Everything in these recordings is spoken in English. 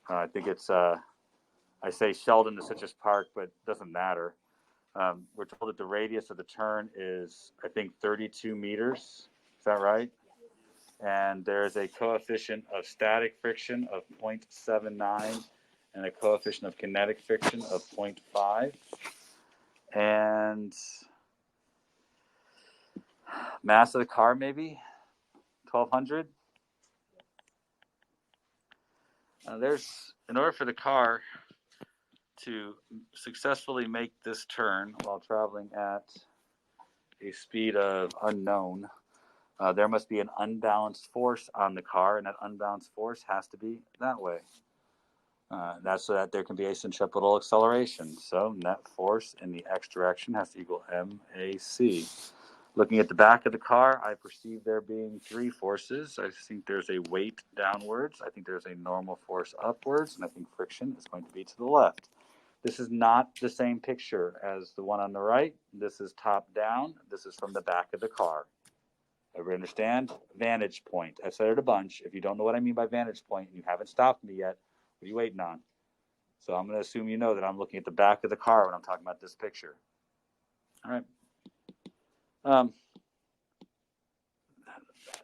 I think it's, I say Sheldon to Citrus Park, but it doesn't matter. We're told that the radius of the turn is, I think, 32 meters. Is that right? And there's a coefficient of static friction of 0.79 and a coefficient of kinetic friction of 0.5. And mass of the car, maybe 1,200. In order for the car to successfully make this turn while traveling at a speed of unknown, there must be an unbalanced force on the car, and that unbalanced force has to be that way. That's so that there can be a centripetal acceleration. So net force in the x direction has to equal MAC. Looking at the back of the car, I perceive there being three forces. I think there's a weight downwards. I think there's a normal force upwards, and I think friction is going to be to the left. This is not the same picture as the one on the right. This is top down. This is from the back of the car. Everybody understand? Vantage point. I've said it a bunch. If you don't know what I mean by vantage point and you haven't stopped me yet, what are you waiting on? So I'm going to assume you know that I'm looking at the back of the car when I'm talking about this picture. All right.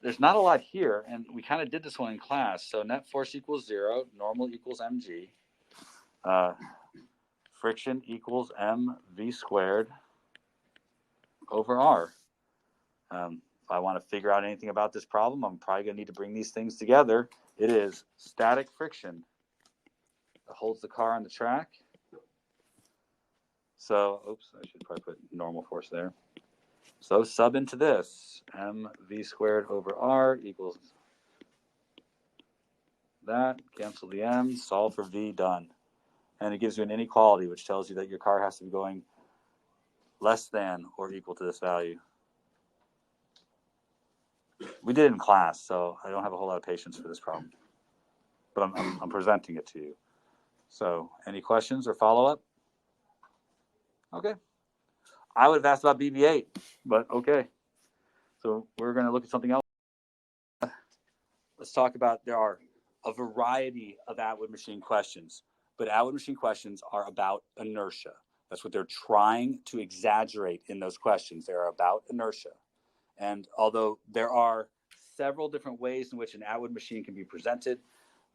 There's not a lot here, and we kind of did this one in class. So net force equals 0, normal equals mg, friction equals mv squared over r. If I want to figure out anything about this problem, I'm probably going to need to bring these things together. It is static friction that holds the car on the track. So, oops, I should probably put normal force there. So sub into this, mv squared over r equals that, cancel the m, solve for v, done. And it gives you an inequality, which tells you that your car has to be going less than or equal to this value. We did it in class, so I don't have a whole lot of patience for this problem. But I'm presenting it to you. So any questions or follow-up? Okay. I would have asked about BB-8, but okay. So we're going to look at something else. Let's talk about, there are a variety of Atwood machine questions, but Atwood machine questions are about inertia. That's what they're trying to exaggerate in those questions. They're about inertia. And although there are several different ways in which an Atwood machine can be presented,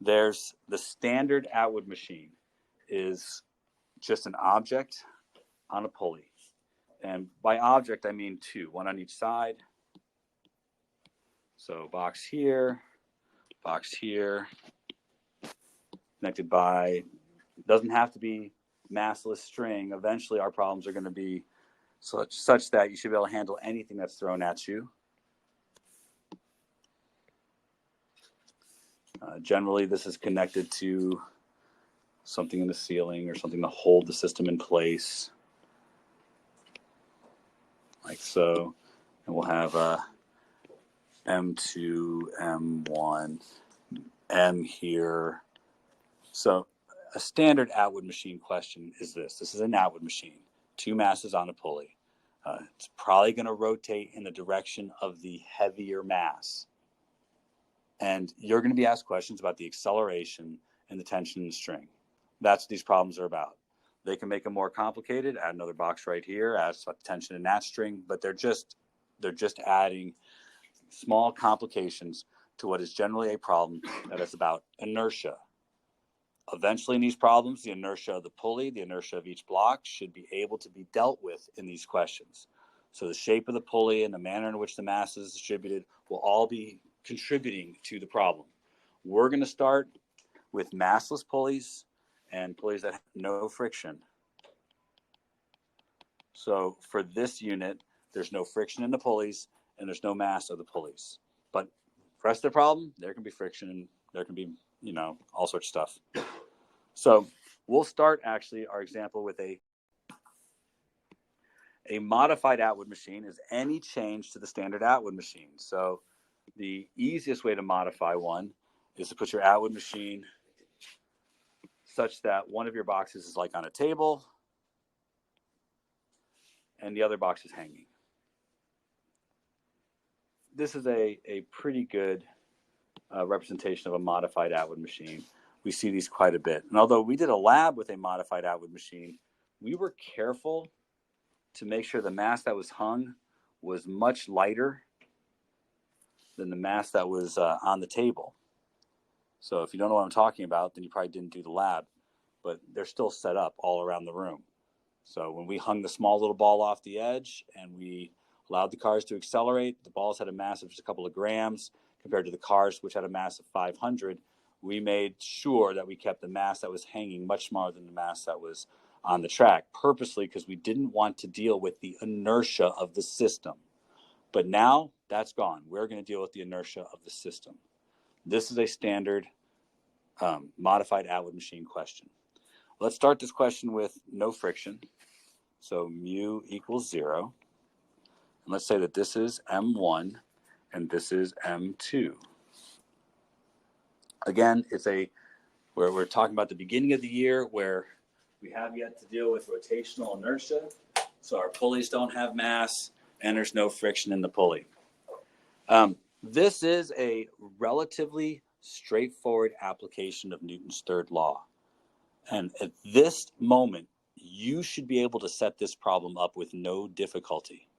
there's the standard Atwood machine is just an object on a pulley. And by object, I mean two, one on each side. So box here, connected by, doesn't have to be massless string. Eventually our problems are going to be such that you should be able to handle anything that's thrown at you. Generally, this is connected to something in the ceiling or something to hold the system in place, like so. And we'll have M2, M1, M here. So a standard Atwood machine question is this. This is an Atwood machine, two masses on a pulley. It's probably going to rotate in the direction of the heavier mass. And you're going to be asked questions about the acceleration and the tension in the string. That's what these problems are about. They can make them more complicated, add another box right here, ask about the tension in that string, but they're just adding small complications to what is generally a problem that is about inertia. Eventually in these problems, the inertia of the pulley, the inertia of each block should be able to be dealt with in these questions. So the shape of the pulley and the manner in which the mass is distributed will all be contributing to the problem. We're going to start with massless pulleys and pulleys that have no friction. So for this unit, there's no friction in the pulleys and there's no mass of the pulleys. But for the rest of the problem, there can be friction and there can be, all sorts of stuff. So we'll start actually our example with a modified Atwood machine is any change to the standard Atwood machine. So the easiest way to modify one is to put your Atwood machine such that one of your boxes is like on a table and the other box is hanging. This is a pretty good representation of a modified Atwood machine. we see these quite a bit. And although we did a lab with a modified Atwood machine, we were careful to make sure the mass that was hung was much lighter than the mass that was on the table. So if you don't know what I'm talking about, then you probably didn't do the lab, but they're still set up all around the room. So when we hung the small little ball off the edge and we allowed the cars to accelerate, the balls had a mass of just a couple of grams compared to the cars, which had a mass of 500. We made sure that we kept the mass that was hanging much smaller than the mass that was on the track, purposely because we didn't want to deal with the inertia of the system. But now that's gone. We're going to deal with the inertia of the system. This is a standard modified Atwood machine question. Let's start this question with no friction. So mu equals 0. And let's say that this is M1 and this is M2. Again, where we're talking about the beginning of the year where we have yet to deal with rotational inertia. So our pulleys don't have mass and there's no friction in the pulley. This is a relatively straightforward application of Newton's third law. And at this moment, you should be able to set this problem up with no difficulty.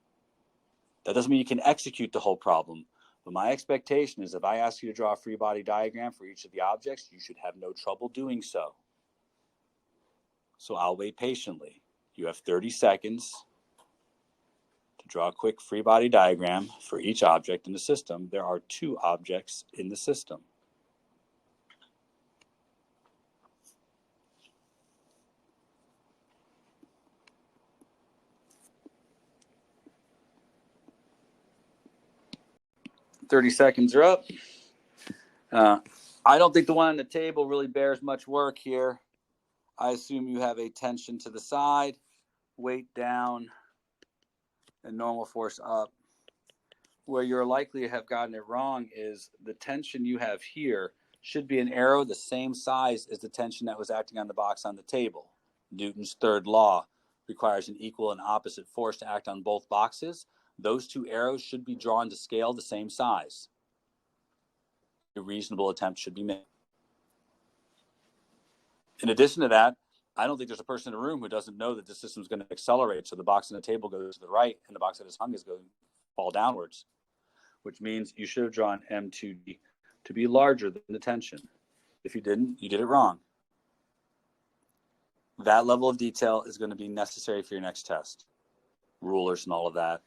That doesn't mean you can execute the whole problem, but my expectation is if I ask you to draw a free body diagram for each of the objects, you should have no trouble doing so. So I'll wait patiently. You have 30 seconds to draw a quick free body diagram for each object in the system. There are 2 objects in the system. "30 seconds are up. I don't think the one on the table really bears much work here. I assume you have a tension to the side, weight down, and normal force up. Where you're likely to have gotten it wrong is the tension you have here should be an arrow the same size as the tension that was acting on the box on the table. Newton's third law requires an equal and opposite force to act on both boxes. Those 2 arrows should be drawn to scale the same size. A reasonable attempt should be made. In addition to that, I don't think there's a person in the room who doesn't know that the system is going to accelerate. So the box on the table goes to the right and the box that is hung is going to fall downwards, which means you should have drawn M2D to be larger than the tension. If you didn't, you did it wrong. That level of detail is going to be necessary for your next test. Rulers and all of that,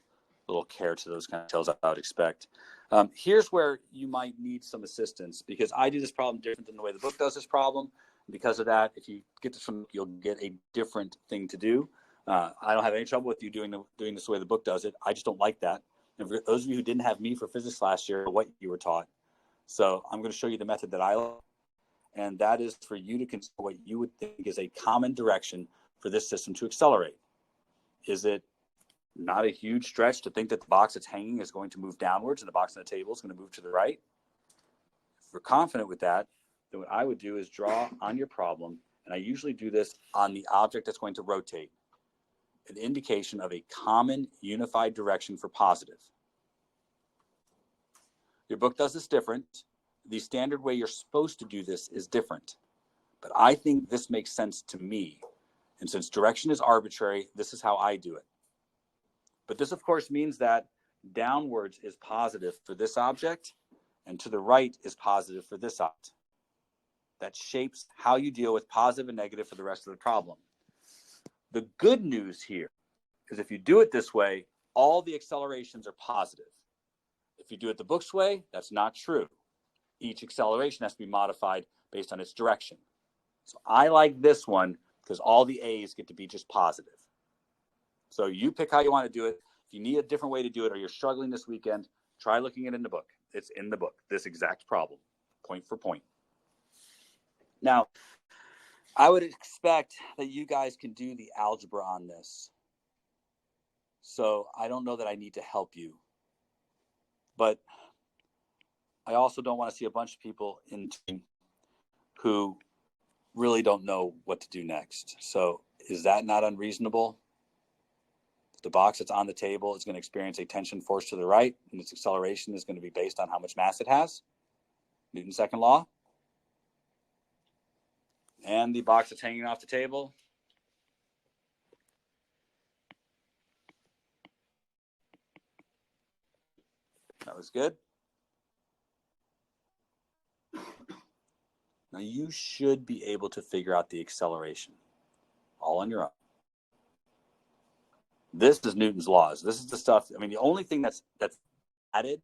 a little care to those kind of details I would expect. Here's where you might need some assistance because I do this problem different than the way the book does this problem. Because of that, if you get this from, you'll get a different thing to do. I don't have any trouble with you doing this the way the book does it. I just don't like that. And for those of you who didn't have me for physics last year, what you were taught. So I'm going to show you the method that I like, and that is for you to consider what you would think is a common direction for this system to accelerate. Is it not a huge stretch to think that the box that's hanging is going to move downwards and the box on the table is going to move to the right? If we're confident with that, then what I would do is draw on your problem, and I usually do this on the object that's going to rotate, an indication of a common unified direction for positive. Your book does this different. The standard way you're supposed to do this is different, but I think this makes sense to me. And since direction is arbitrary, this is how I do it. But this, of course, means that downwards is positive for this object, and to the right is positive for this object. That shapes how you deal with positive and negative for the rest of the problem. The good news here is if you do it this way, all the accelerations are positive. If you do it the book's way, that's not true. Each acceleration has to be modified based on its direction. So I like this one because all the A's get to be just positive. So you pick how you want to do it. If you need a different way to do it or you're struggling this weekend, try looking at it in the book. It's in the book, this exact problem, point for point. Now, I would expect that you guys can do the algebra on this. So I don't know that I need to help you. But I also don't want to see a bunch of people in team who really don't know what to do next. So is that not unreasonable? The box that's on the table is going to experience a tension force to the right, and its acceleration is going to be based on how much mass it has. Newton's second law. And the box that's hanging off the table. That was good. Now you should be able to figure out the acceleration all on your own. This is Newton's laws. This is the stuff. I mean, the only thing that's added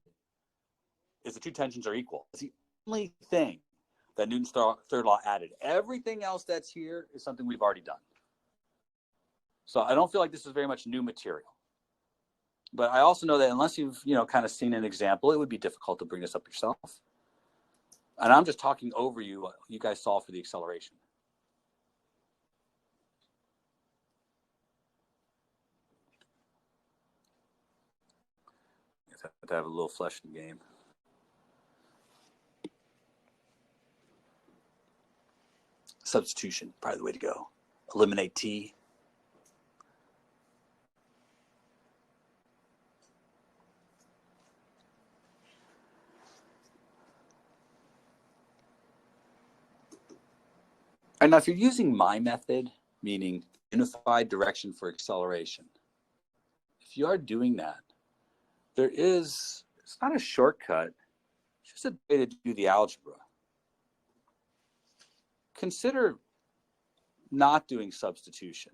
is the two tensions are equal. It's the only thing that Newton's third law added. Everything else that's here is something we've already done. So I don't feel like this is very much new material. But I also know that unless you've, kind of seen an example, it would be difficult to bring this up yourself. And I'm just talking over you. You guys solve for the acceleration. You have to have a little flesh in the game. Substitution, probably the way to go. Eliminate T. And now if you're using my method, meaning unified direction for acceleration, if you are doing that, it's not a shortcut, it's just a way to do the algebra. Consider not doing substitution.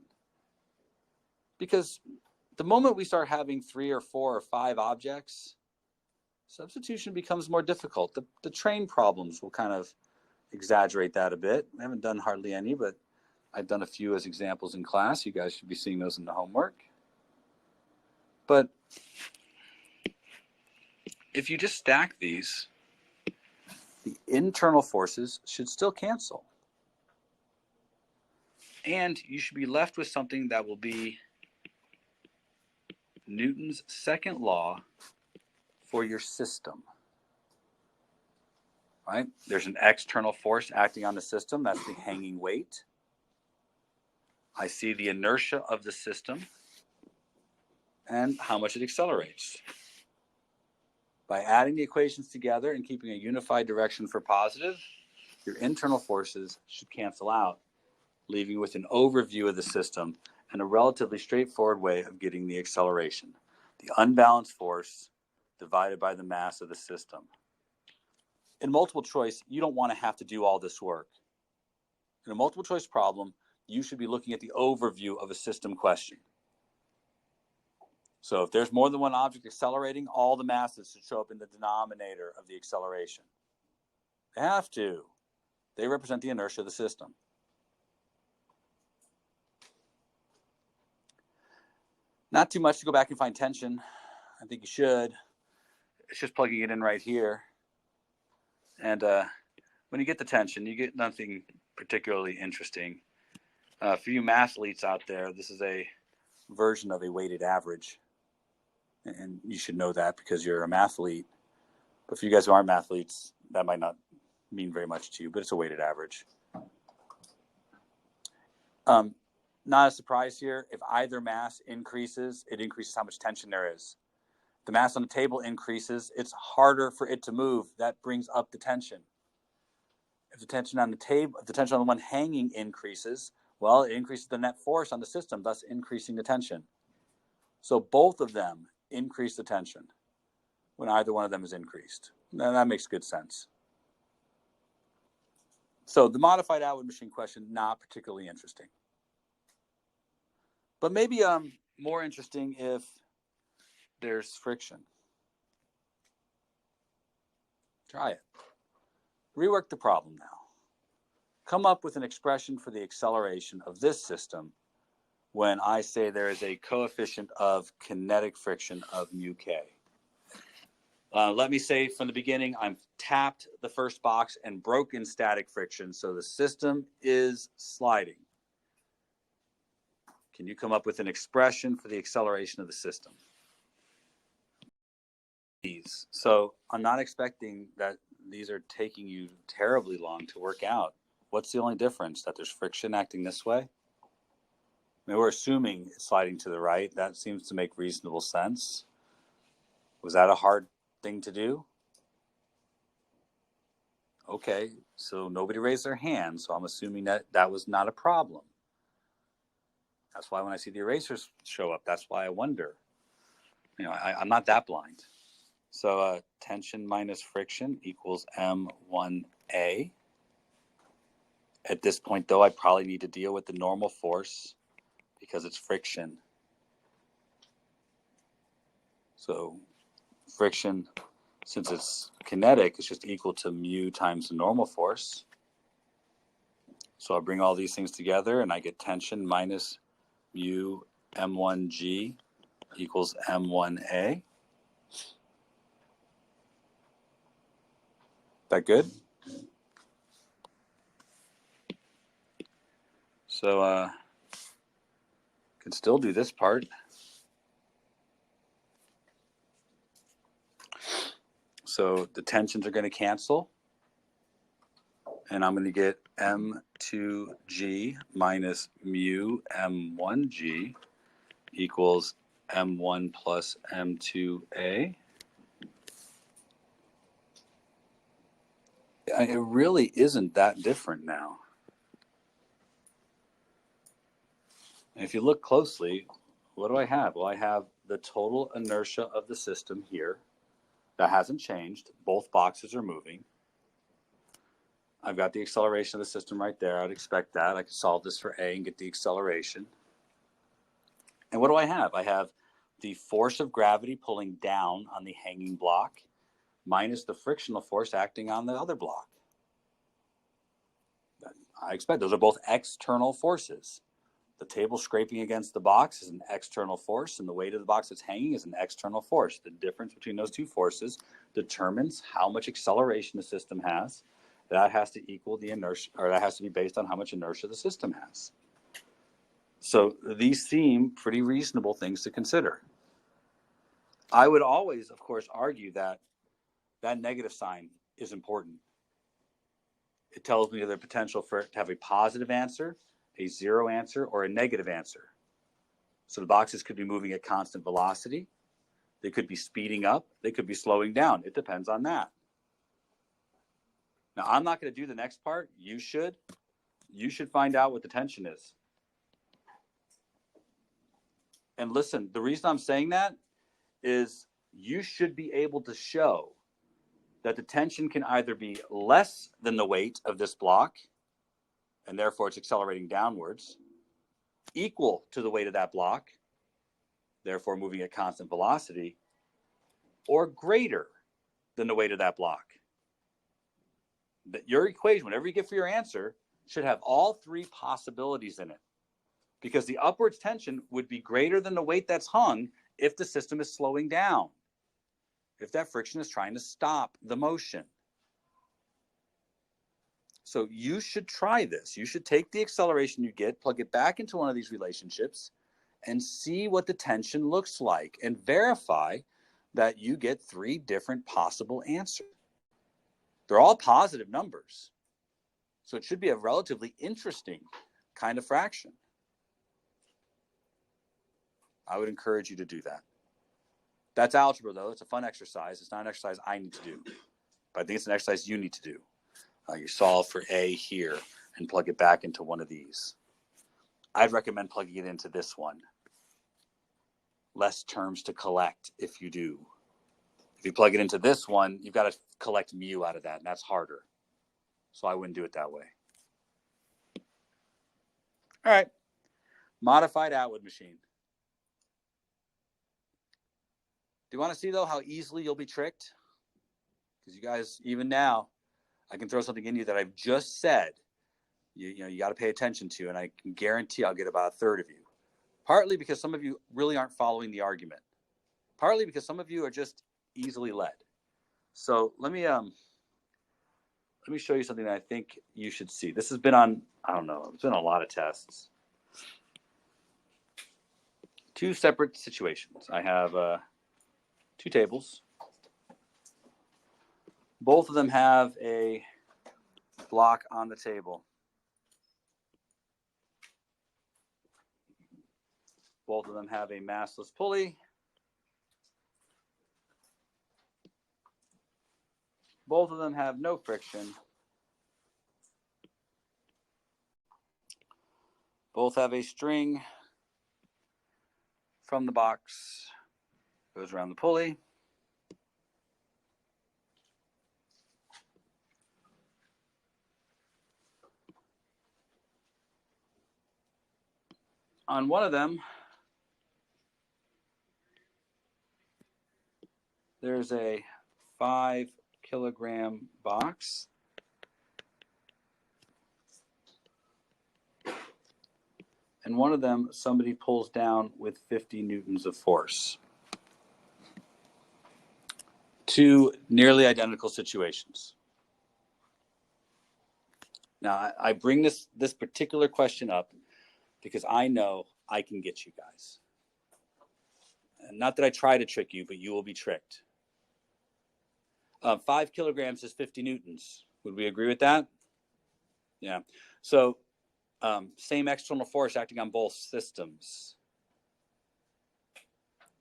Because the moment we start having 3 or 4 or 5 objects, substitution becomes more difficult. The train problems will kind of exaggerate that a bit. I haven't done hardly any, but I've done a few as examples in class. You guys should be seeing those in the homework. But if you just stack these, the internal forces should still cancel. And you should be left with something that will be Newton's second law for your system. Right? There's an external force acting on the system. That's the hanging weight. I see the inertia of the system and how much it accelerates. By adding the equations together and keeping a unified direction for positive, your internal forces should cancel out, leaving you with an overview of the system and a relatively straightforward way of getting the acceleration. The unbalanced force divided by the mass of the system. In multiple choice, you don't want to have to do all this work. In a multiple choice problem, you should be looking at the overview of a system question. So if there's more than one object accelerating, all the masses should show up in the denominator of the acceleration. They have to. They represent the inertia of the system. Not too much to go back and find tension. I think you should. It's just plugging it in right here. And when you get the tension, you get nothing particularly interesting. For you mathletes out there, this is a version of a weighted average. And you should know that because you're a mathlete. But for you guys who aren't mathletes, that might not mean very much to you, but it's a weighted average. Not a surprise here. If either mass increases, it increases how much tension there is. The mass on the table increases, it's harder for it to move. That brings up the tension. If the tension on the table, if the tension on the one hanging increases, well, it increases the net force on the system, thus increasing the tension. So both of them increase the tension when either one of them is increased. Now, that makes good sense. So the modified Atwood machine question, not particularly interesting. But maybe more interesting if there's friction. Try it. Rework the problem now. Come up with an expression for the acceleration of this system when I say there is a coefficient of kinetic friction of mu k. Let me say from the beginning, I'm tapped the first box and broken static friction, so the system is sliding. Can you come up with an expression for the acceleration of the system? So I'm not expecting that these are taking you terribly long to work out. What's the only difference? That there's friction acting this way? I mean, we're assuming it's sliding to the right. That seems to make reasonable sense. Was that a hard thing to do? Okay, so nobody raised their hand, so I'm assuming that that was not a problem. That's why when I see the erasers show up, that's why I wonder. I'm not that blind. So tension minus friction equals M1A. At this point, though, I probably need to deal with the normal force because it's friction. So friction, since it's kinetic, is just equal to mu times the normal force. So I bring all these things together and I get tension minus mu M1G equals M1A. That good? So can still do this part. So the tensions are going to cancel. And I'm going to get M2G minus mu M1G equals M1 plus M2A. It really isn't that different now. And if you look closely, what do I have? Well, I have the total inertia of the system here. That hasn't changed. Both boxes are moving. I've got the acceleration of the system right there. I'd expect that. I could solve this for A and get the acceleration. And what do I have? I have the force of gravity pulling down on the hanging block minus the frictional force acting on the other block. I expect those are both external forces. The table scraping against the box is an external force, and the weight of the box that's hanging is an external force. The difference between those two forces determines how much acceleration the system has. That has to equal the inertia, or that has to be based on how much inertia the system has. So these seem pretty reasonable things to consider. I would always, of course, argue that that negative sign is important. It tells me the potential for it to have a positive answer, a zero answer, or a negative answer. So the boxes could be moving at constant velocity. They could be speeding up. They could be slowing down. It depends on that. Now, I'm not going to do the next part. You should. You should find out what the tension is. And listen, the reason I'm saying that is you should be able to show that the tension can either be less than the weight of this block, and therefore it's accelerating downwards, equal to the weight of that block, therefore moving at constant velocity, or greater than the weight of that block. That your equation, whatever you get for your answer, should have all three possibilities in it. Because the upwards tension would be greater than the weight that's hung if the system is slowing down, if that friction is trying to stop the motion. So you should try this. You should take the acceleration you get, plug it back into one of these relationships, and see what the tension looks like, and verify that you get three different possible answers. They're all positive numbers. So it should be a relatively interesting kind of fraction. I would encourage you to do that. That's algebra, though. It's a fun exercise. It's not an exercise I need to do, but I think it's an exercise you need to do. You solve for A here and plug it back into one of these. I'd recommend plugging it into this one. Less terms to collect if you do. If you plug it into this one, you've got to collect mu out of that, and that's harder. So I wouldn't do it that way. All right. Modified Atwood machine. Do you want to see, though, how easily you'll be tricked? Because you guys, even now, I can throw something in you that I've just said, you got to pay attention to, and I can guarantee I'll get about a third of you. Partly because some of you really aren't following the argument. Partly because some of you are just easily led. So let me show you something that I think you should see. This has been on, I don't know, it's been on a lot of tests. Two separate situations. I have two tables. Both of them have a block on the table. Both of them have a massless pulley. Both of them have no friction. Both have a string from the box, goes around the pulley. On one of them, there's a 5-kilogram box. And one of them, somebody pulls down with 50 newtons of force. Two nearly identical situations. Now, I bring this particular question up because I know I can get you guys. And not that I try to trick you, but you will be tricked. 5 kilograms is 50 newtons. Would we agree with that? Yeah. So same external force acting on both systems.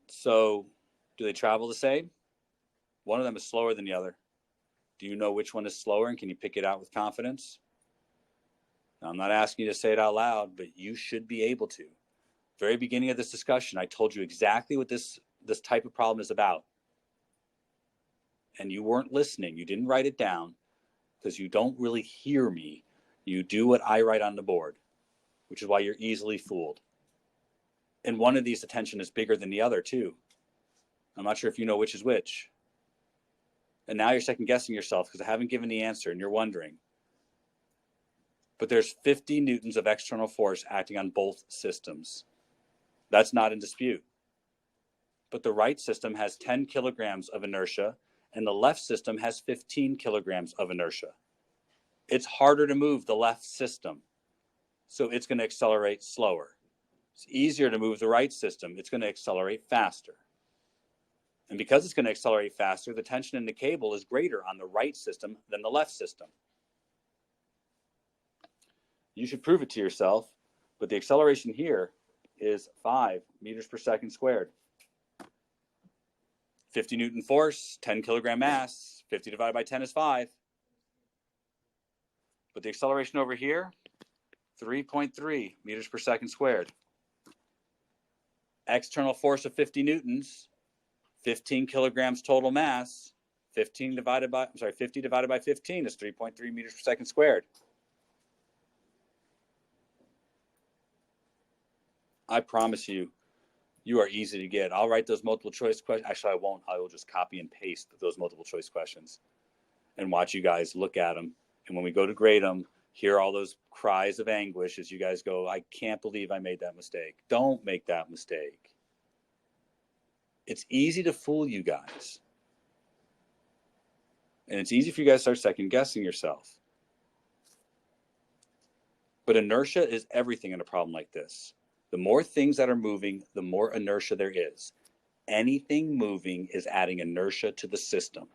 So do they travel the same? One of them is slower than the other. Do you know which one is slower, and can you pick it out with confidence? Now, I'm not asking you to say it out loud, but you should be able to. Very beginning of this discussion, I told you exactly what this type of problem is about. And you weren't listening. You didn't write it down because you don't really hear me. You do what I write on the board, which is why you're easily fooled. And one of these, attention is bigger than the other too. I'm not sure if you know which is which. And now you're second guessing yourself because I haven't given the answer and you're wondering. But there's 50 newtons of external force acting on both systems. That's not in dispute. But the right system has 10 kilograms of inertia and the left system has 15 kilograms of inertia. It's harder to move the left system, so it's going to accelerate slower. It's easier to move the right system. It's going to accelerate faster. And because it's going to accelerate faster, the tension in the cable is greater on the right system than the left system. You should prove it to yourself, but the acceleration here is 5 meters per second squared. 50 Newton force, 10 kilogram mass, 50 divided by 10 is 5. But the acceleration over here, 3.3 meters per second squared. External force of 50 newtons, 15 kilograms total mass, 50 divided by 15 is 3.3 meters per second squared. I promise you, you are easy to get. I'll write those multiple choice questions. Actually, I won't. I will just copy and paste those multiple choice questions and watch you guys look at them. And when we go to grade them, hear all those cries of anguish as you guys go, I can't believe I made that mistake. Don't make that mistake. It's easy to fool you guys. And it's easy for you guys to start second guessing yourself. But inertia is everything in a problem like this. The more things that are moving, the more inertia there is. Anything moving is adding inertia to the system.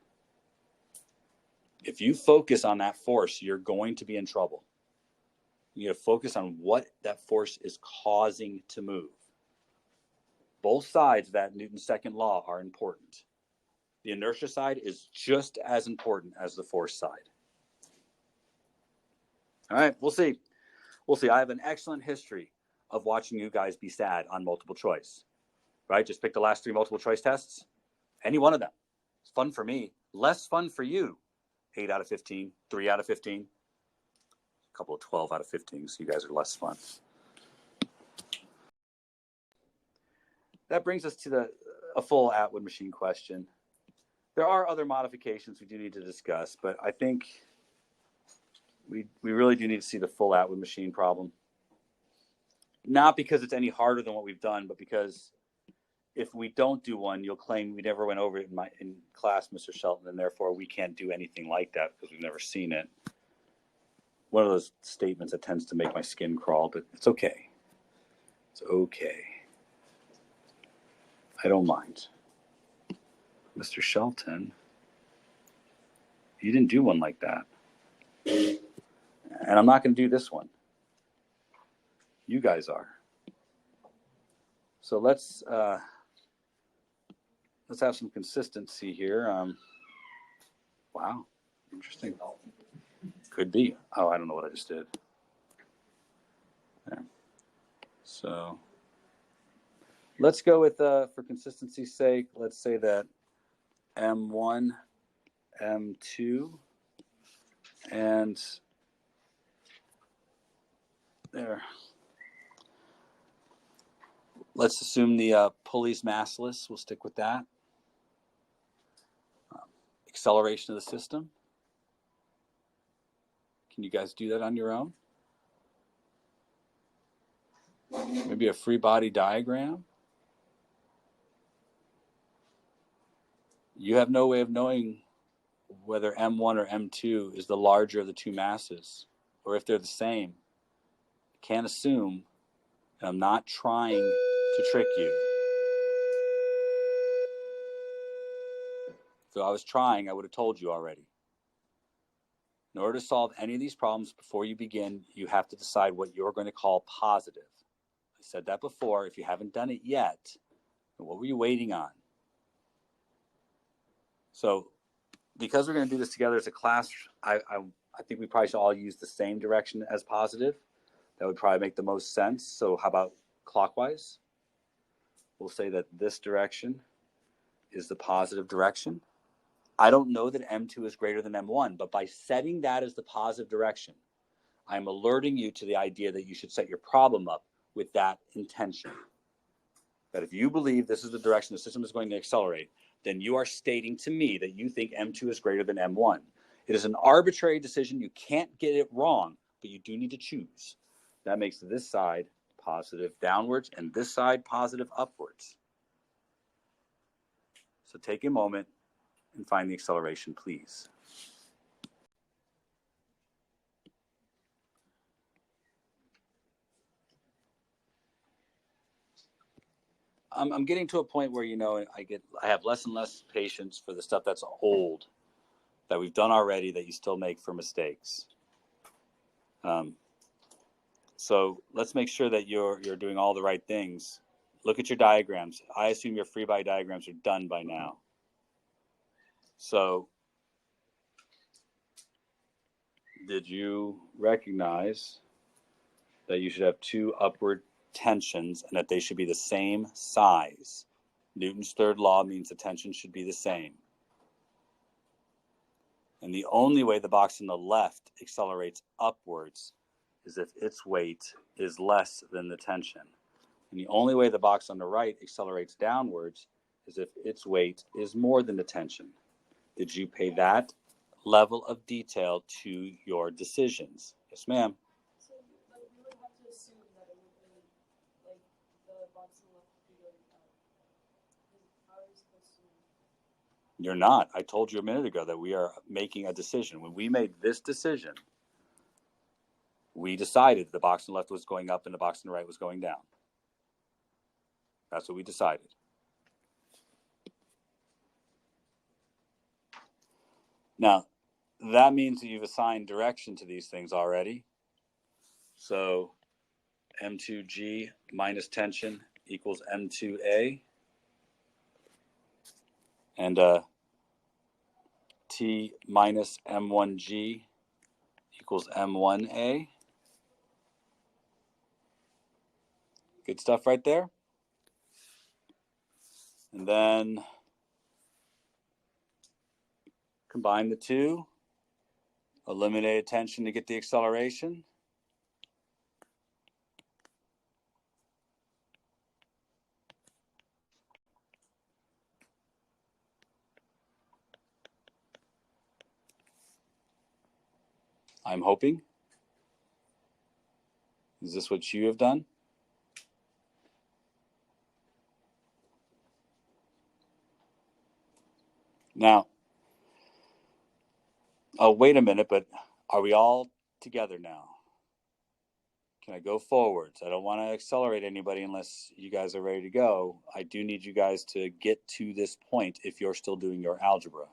If you focus on that force, you're going to be in trouble. You have to focus on what that force is causing to move. Both sides of that Newton's second law are important. The inertia side is just as important as the force side. All right, we'll see. We'll see. I have an excellent history of watching you guys be sad on multiple choice, right? Just pick the last 3 multiple choice tests. Any one of them. It's fun for me. Less fun for you. 8 out of 15, 3 out of 15. A couple of 12 out of 15, so you guys are less fun. That brings us to a full Atwood machine question. There are other modifications we do need to discuss, but I think we really do need to see the full Atwood machine problem. Not because it's any harder than what we've done, but because if we don't do one, you'll claim we never went over it in class, Mr. Shelton, and therefore we can't do anything like that because we've never seen it. One of those statements that tends to make my skin crawl, but it's okay. It's okay. I don't mind. Mr. Shelton, you didn't do one like that. And I'm not going to do this one. You guys are. So let's have some consistency here. Wow, interesting. Could be. Oh, I don't know what I just did. Yeah. So let's go with, for consistency's sake, let's say that M1, M2, and there. Let's assume the pulley's massless. We'll stick with that. Acceleration of the system. Can you guys do that on your own? Maybe a free body diagram. You have no way of knowing whether M1 or M2 is the larger of the two masses, or if they're the same. Can't assume, and I'm not trying to trick you. If I was trying, I would have told you already. In order to solve any of these problems before you begin, you have to decide what you're going to call positive. I said that before. If you haven't done it yet, what were you waiting on? So because we're going to do this together as a class, I think we probably should all use the same direction as positive. That would probably make the most sense. So how about clockwise? We'll say that this direction is the positive direction. I don't know that M2 is greater than M1, but by setting that as the positive direction, I'm alerting you to the idea that you should set your problem up with that intention. That if you believe this is the direction the system is going to accelerate, then you are stating to me that you think M2 is greater than M1. It is an arbitrary decision. You can't get it wrong, but you do need to choose. That makes this side positive downwards and this side positive upwards. So take a moment and find the acceleration, please. I'm getting to a point where, I have less and less patience for the stuff that's old, that we've done already, that you still make for mistakes. So let's make sure that you're doing all the right things. Look at your diagrams. I assume your free body diagrams are done by now. So did you recognize that you should have two upward tensions and that they should be the same size? Newton's third law means the tension should be the same. And the only way the box on the left accelerates upwards is if its weight is less than the tension. And the only way the box on the right accelerates downwards is if its weight is more than the tension. Did you pay that level of detail to your decisions? Yes, ma'am. So, we would have to assume that it would be, like, the box on the left would be going up. How are you supposed to? You're not. I told you a minute ago that we are making a decision. When we made this decision, we decided the box on the left was going up and the box on the right was going down. That's what we decided. Now, that means that you've assigned direction to these things already. So M2G minus tension equals M2A. And T minus M1G equals M1A. Good stuff right there. And then combine the two, eliminate tension to get the acceleration. I'm hoping. Is this what you have done? Now, oh, wait a minute, but are we all together now? Can I go forwards? I don't want to accelerate anybody unless you guys are ready to go. I do need you guys to get to this point if you're still doing your algebra.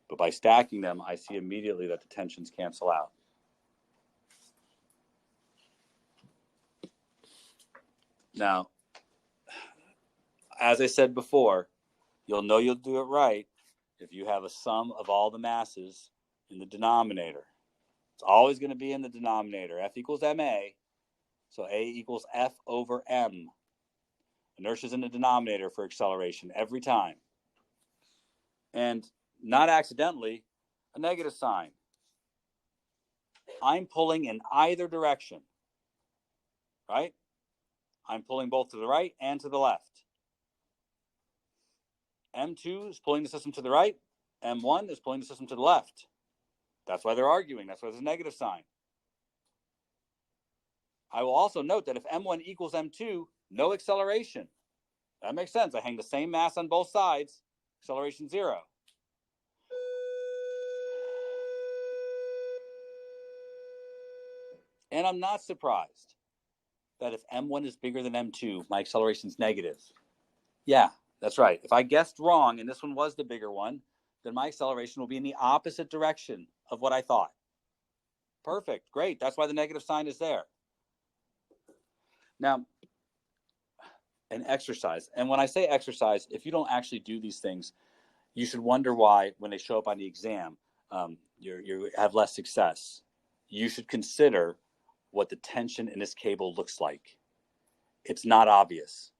But by stacking them, I see immediately that the tensions cancel out. Now, as I said before, you'll know you'll do it right if you have a sum of all the masses in the denominator. It's always going to be in the denominator. F equals MA. So A equals F over M. Inertia is in the denominator for acceleration every time. And not accidentally, a negative sign. I'm pulling in either direction, right? I'm pulling both to the right and to the left. M2 is pulling the system to the right. M1 is pulling the system to the left. That's why they're arguing. That's why there's a negative sign. I will also note that if M1 equals M2, no acceleration. That makes sense. I hang the same mass on both sides. Acceleration 0. And I'm not surprised that if M1 is bigger than M2, my acceleration is negative. Yeah, that's right. If I guessed wrong and this one was the bigger one, then my acceleration will be in the opposite direction of what I thought. Perfect. Great. That's why the negative sign is there. Now, an exercise. And when I say exercise, if you don't actually do these things, you should wonder why when they show up on the exam, you have less success. You should consider what the tension in this cable looks like. It's not obvious.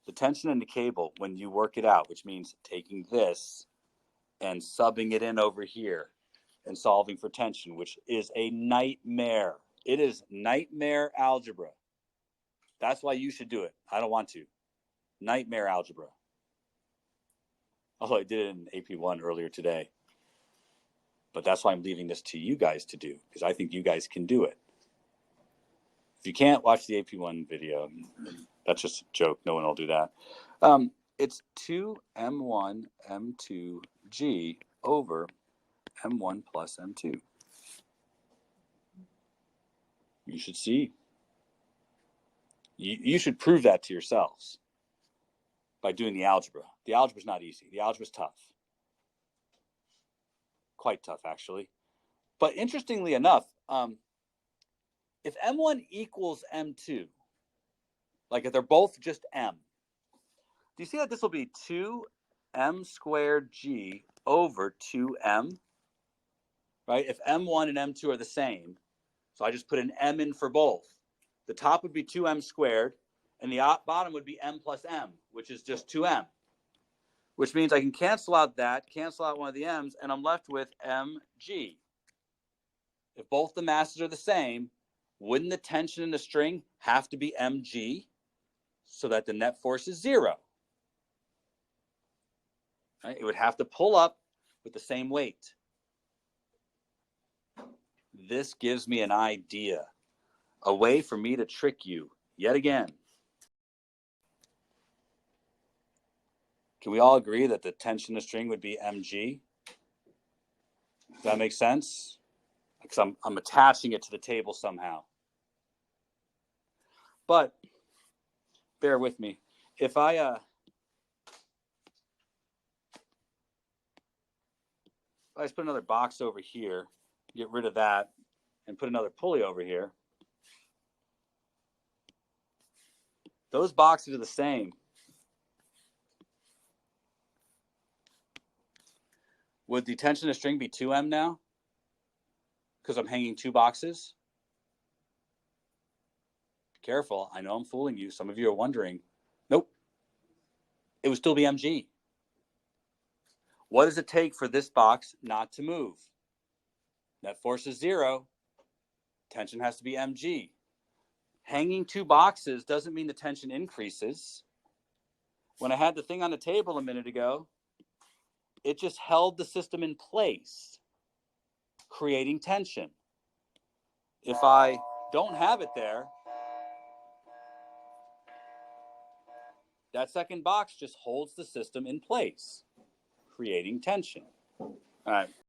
The tension in the cable, when you work it out, which means taking this and subbing it in over here and solving for tension, which is a nightmare. It is nightmare algebra. That's why you should do it. I don't want to. Nightmare algebra. Although I did it in AP1 earlier today. But that's why I'm leaving this to you guys to do, because I think you guys can do it. If you can't watch the AP1 video, that's just a joke. No one will do that. It's 2m1 m2g over m1 plus m2. You should see. You should prove that to yourselves by doing the algebra. The algebra is not easy. The algebra is tough. Quite tough, actually. But interestingly enough, if m1 equals m2, like if they're both just m, do you see that this will be 2m squared g over 2m? Right? If m1 and m2 are the same, so I just put an m in for both. The top would be 2m squared, and the bottom would be m plus m, which is just 2m. Which means I can cancel out that, cancel out one of the m's, and I'm left with mg. If both the masses are the same, wouldn't the tension in the string have to be mg so that the net force is 0? Right? It would have to pull up with the same weight. This gives me an idea, a way for me to trick you yet again. Can we all agree that the tension in the string would be mg? Does that make sense? Because I'm attaching it to the table somehow. But bear with me. If I just put another box over here, get rid of that, and put another pulley over here, those boxes are the same. Would the tension of the string be 2m now? Because I'm hanging two boxes? Careful, I know I'm fooling you. Some of you are wondering. Nope. It would still be mg. What does it take for this box not to move? Net force is 0. Tension has to be mg. Hanging two boxes doesn't mean the tension increases. When I had the thing on the table a minute ago, it just held the system in place, creating tension. If I don't have it there, that second box just holds the system in place, creating tension. All right.